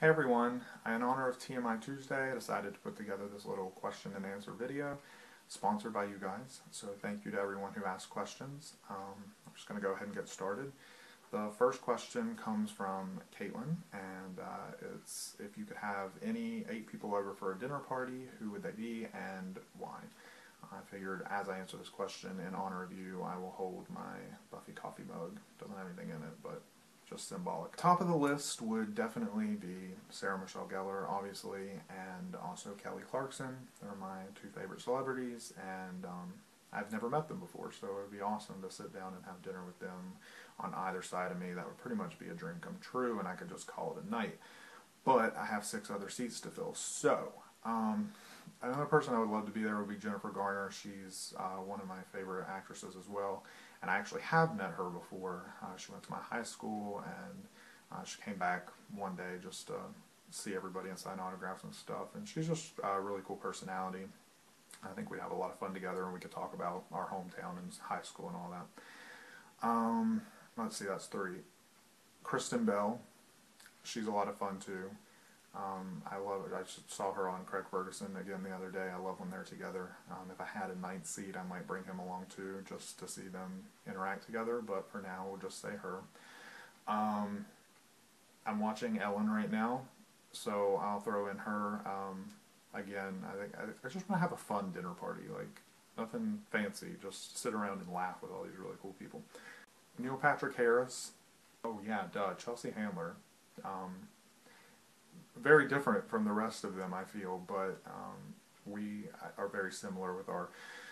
Hey everyone, in honor of TMI Tuesday, I decided to put together this little question and answer video sponsored by you guys. So thank you to everyone who asked questions. I'm just going to go ahead and get started. The first question comes from Caitlin, and it's if you could have any 8 people over for a dinner party, who would they be and why? I figured as I answer this question, in honor of you, I will hold my Buffy coffee mug. Doesn't have anything in it, but just symbolic. Top of the list would definitely be Sarah Michelle Gellar, obviously, and also Kelly Clarkson. They're my 2 favorite celebrities, and I've never met them before, so it would be awesome to sit down and have dinner with them on either side of me. That would pretty much be a dream come true, and I could just call it a night. But I have 6 other seats to fill, so another person I would love to be there would be Jennifer Garner. She's one of my favorite actresses as well, and I actually have met her before. She went to my high school, and she came back one day just to see everybody and sign autographs and stuff, and she's just a really cool personality. I think we'd have a lot of fun together, and we could talk about our hometown and high school and all that. Let's see, that's 3. Kristen Bell. She's a lot of fun too. I love it. I just saw her on Craig Ferguson again the other day. I love when they're together. If I had a 9th seat, I might bring him along too, just to see them interact together, but for now, we'll just say her. I'm watching Ellen right now, so I'll throw in her. Again, I just want to have a fun dinner party, like nothing fancy, just sit around and laugh with all these really cool people. Neil Patrick Harris. Oh yeah, duh, Chelsea Handler. Very different from the rest of them, I feel, but we are very similar with our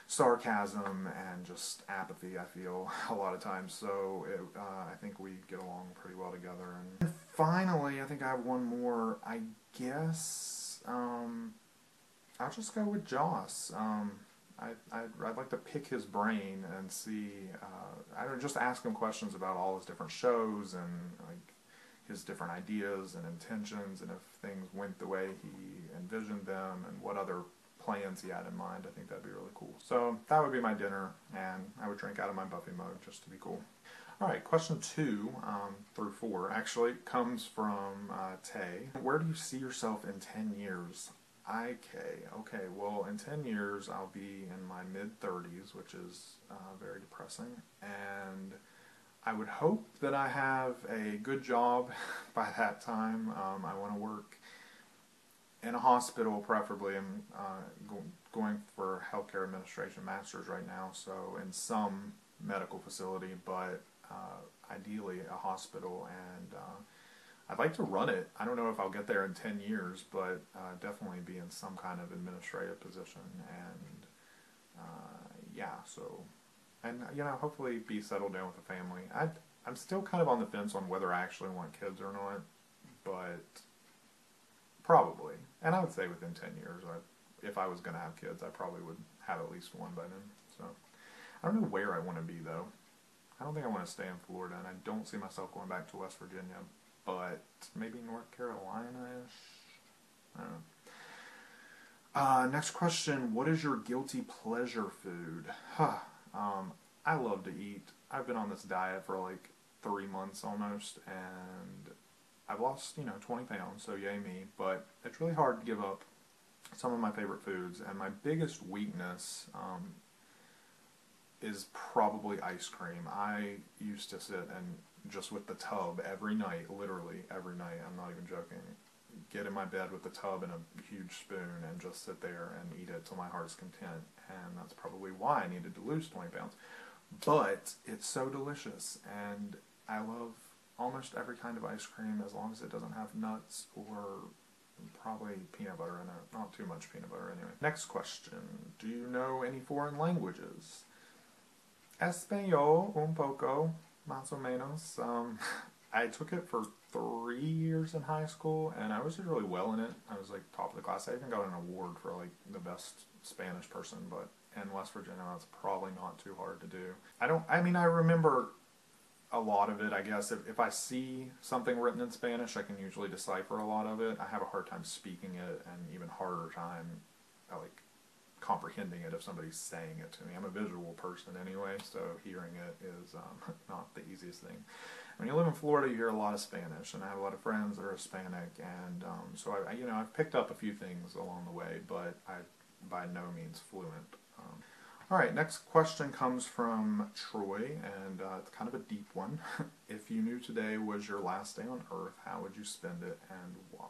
sarcasm and just apathy, I feel, a lot of times, so I think we get along pretty well together. And finally, I think I have one more. I guess I'll just go with Joss. I'd like to pick his brain and see, I don't know, just ask him questions about all his different shows and like his different ideas and intentions, and if things went the way he envisioned them, and what other plans he had in mind. I think that'd be really cool. So that would be my dinner, and I would drink out of my Buffy mug just to be cool. Alright, question 2 through 4 actually comes from Tay. Where do you see yourself in 10 years? Okay, well, in 10 years I'll be in my mid-30s, which is very depressing, and I would hope that I have a good job by that time. I want to work in a hospital, preferably. I'm going for healthcare administration master's right now, so in some medical facility, but ideally a hospital, and I'd like to run it. I don't know if I'll get there in 10 years, but definitely be in some kind of administrative position, and yeah, so... And, you know, hopefully be settled down with a family. I'm still kind of on the fence on whether I actually want kids or not, but probably. And I would say within 10 years, if I was going to have kids, I probably would have at least one by then. So, I don't know where I want to be, though. I don't think I want to stay in Florida, and I don't see myself going back to West Virginia, but maybe North Carolina-ish? I don't know. Next question, what is your guilty pleasure food? I love to eat. I've been on this diet for like 3 months almost, and I've lost, 20 pounds, so yay me, but it's really hard to give up some of my favorite foods, and my biggest weakness is probably ice cream. I used to sit and just with the tub every night, literally every night, I'm not even joking, get in my bed with the tub and a huge spoon and just sit there and eat it till my heart's content, and that's probably why I needed to lose 20 pounds. But it's so delicious, and I love almost every kind of ice cream as long as it doesn't have nuts or probably peanut butter in it. Not too much peanut butter anyway. Next question, do you know any foreign languages? Español un poco, más o menos. I took it for 3 years in high school, and I was just really well in it. I was like top of the class. I even got an award for like the best Spanish person, but in West Virginia that's probably not too hard to do. I remember a lot of it, I guess. If I see something written in Spanish, I can usually decipher a lot of it. I have a hard time speaking it, and even harder time like comprehending it if somebody's saying it to me. I'm a visual person anyway, so hearing it is not the easiest thing. when you live in Florida, you hear a lot of Spanish, and I have a lot of friends that are Hispanic, and so I've picked up a few things along the way, but I by no means fluent. All right, next question comes from Troy, and it's kind of a deep one. If you knew today was your last day on Earth, how would you spend it and why?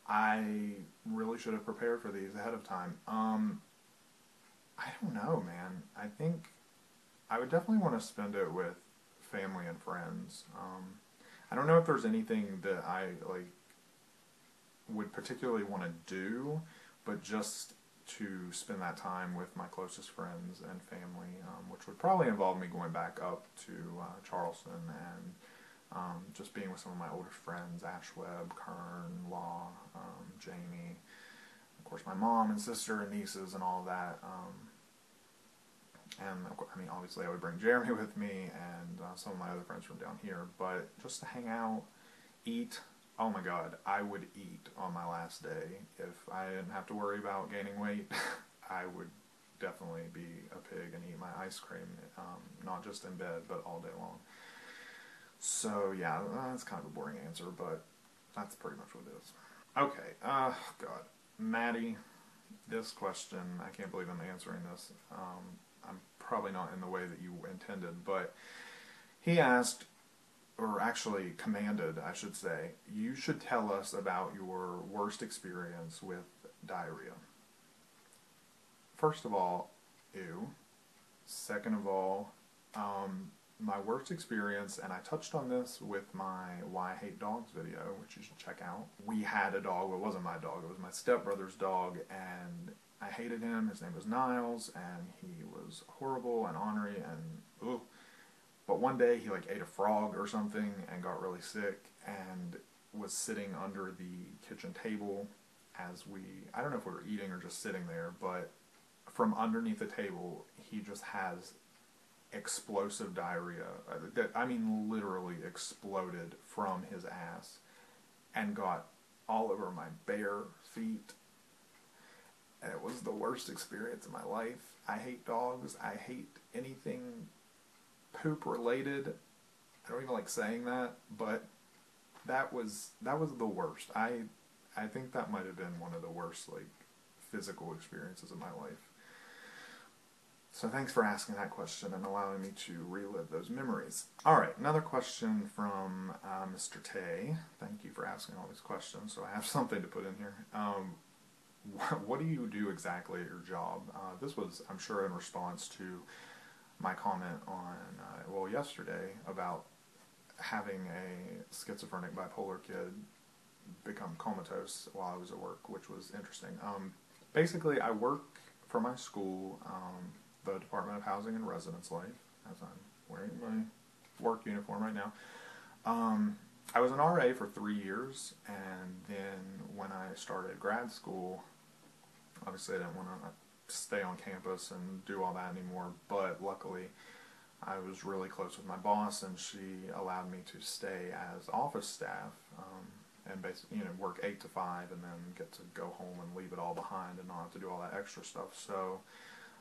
I really should have prepared for these ahead of time. I don't know, man. I think I would definitely want to spend it with family and friends. I don't know if there's anything that I like would particularly want to do, but just to spend that time with my closest friends and family, which would probably involve me going back up to Charleston and just being with some of my older friends, Ash Webb, Kern, Law, Jamie, of course my mom and sister and nieces and all of that. And I mean, obviously I would bring Jeremy with me and some of my other friends from down here, but just to hang out, eat. Oh my God, I would eat on my last day. If I didn't have to worry about gaining weight, I would definitely be a pig and eat my ice cream, not just in bed, but all day long. So yeah, that's kind of a boring answer, but that's pretty much what it is. Okay, God. Maddie, this question, I can't believe I'm answering this. I'm probably not in the way that you intended, but he asked, or actually commanded, I should say, you should tell us about your worst experience with diarrhea. First of all, ew. Second of all, my worst experience, and I touched on this with my Why I Hate Dogs video, which you should check out. We had a dog, well, it wasn't my dog, it was my stepbrother's dog, and I hated him. His name was Niles, and he was horrible and ornery, and ugh. But one day he like ate a frog or something and got really sick and was sitting under the kitchen table as I don't know if we were eating or just sitting there, but from underneath the table he just has explosive diarrhea. I mean literally exploded from his ass and got all over my bare feet. And it was the worst experience of my life. I hate dogs. I hate anything poop related. I don't even like saying that, but that was the worst. I think that might have been one of the worst like physical experiences of my life. So thanks for asking that question and allowing me to relive those memories. All right, another question from Mr. Tay. Thank you for asking all these questions, so I have something to put in here. What do you do exactly at your job? This was, I'm sure, in response to my comment on, yesterday about having a schizophrenic bipolar kid become comatose while I was at work, which was interesting. Basically, I work for my school, the Department of Housing and Residence Life, as I'm wearing my work uniform right now. I was an RA for 3 years, and then when I started grad school, obviously I didn't want to stay on campus and do all that anymore, but luckily I was really close with my boss, and she allowed me to stay as office staff, and basically, work 8 to 5 and then get to go home and leave it all behind and not have to do all that extra stuff. So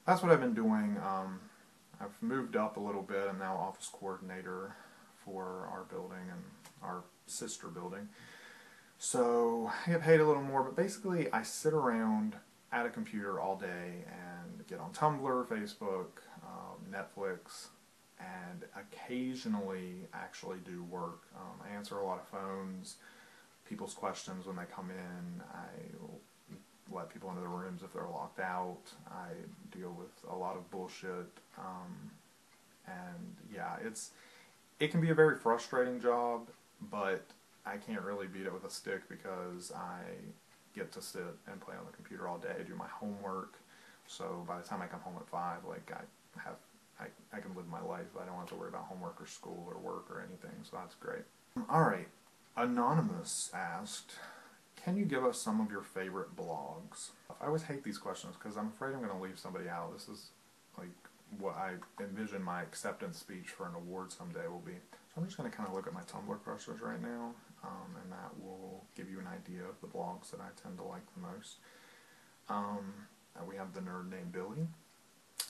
that's what I've been doing. I've moved up a little bit. I'm now office coordinator for our building and our sister building. So I get paid a little more, but basically I sit around at a computer all day and get on Tumblr, Facebook, Netflix, and occasionally actually do work. I answer a lot of phones, people's questions when they come in. I let people into the rooms if they're locked out. I deal with a lot of bullshit. And yeah, it can be a very frustrating job, but I can't really beat it with a stick because I get to sit and play on the computer all day, do my homework. So by the time I come home at 5, like I can live my life. I don't have to worry about homework or school or work or anything, so that's great. Alright, Anonymous asked, can you give us some of your favorite blogs? I always hate these questions because I'm afraid I'm going to leave somebody out. This is like what I envision my acceptance speech for an award someday will be. So I'm just going to kind of look at my Tumblr crushes right now, and that will give you an idea of the blogs that I tend to like the most. We have The Nerd Named Billy,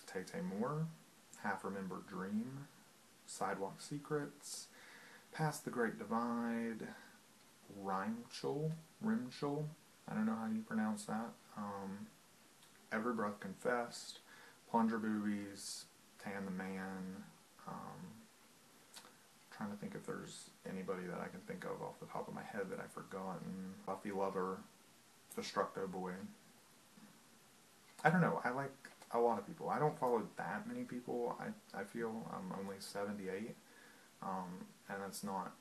Tay Tay Moore, Half Remembered Dream, Sidewalk Secrets, Past the Great Divide, Rimchel, I don't know how you pronounce that, Every Breath Confessed, Plunger Boobies, Tan the Man, trying to think if there's anybody that I can think of off the top of my head that I've forgotten. Buffy Lover, Destructo Boy. I don't know, I like a lot of people. I don't follow that many people. I feel I'm only 78, and that's not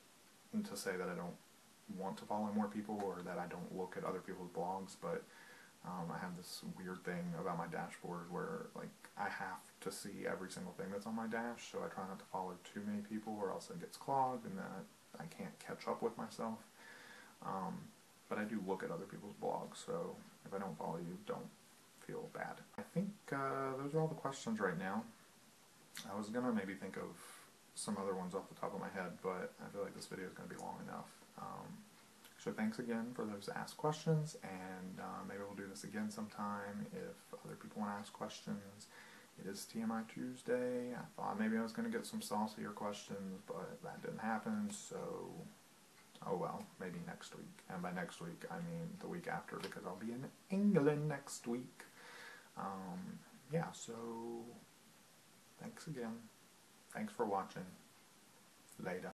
to say that I don't want to follow more people or that I don't look at other people's blogs, but I have this weird thing about my dashboard where like I have to see every single thing that's on my dash, so I try not to follow too many people or else it gets clogged and then I can't catch up with myself. But I do look at other people's blogs, so if I don't follow you, don't feel bad. I think those are all the questions right now. I was gonna maybe think of some other ones off the top of my head, but I feel like this video is gonna be long enough. So thanks again for those asked questions, and maybe we'll do this again sometime if other people want to ask questions. It is TMI Tuesday. I thought maybe I was going to get some saucier questions, but that didn't happen, so oh well, maybe next week. And by next week, I mean the week after, because I'll be in England next week. Yeah, so thanks again. Thanks for watching. Later.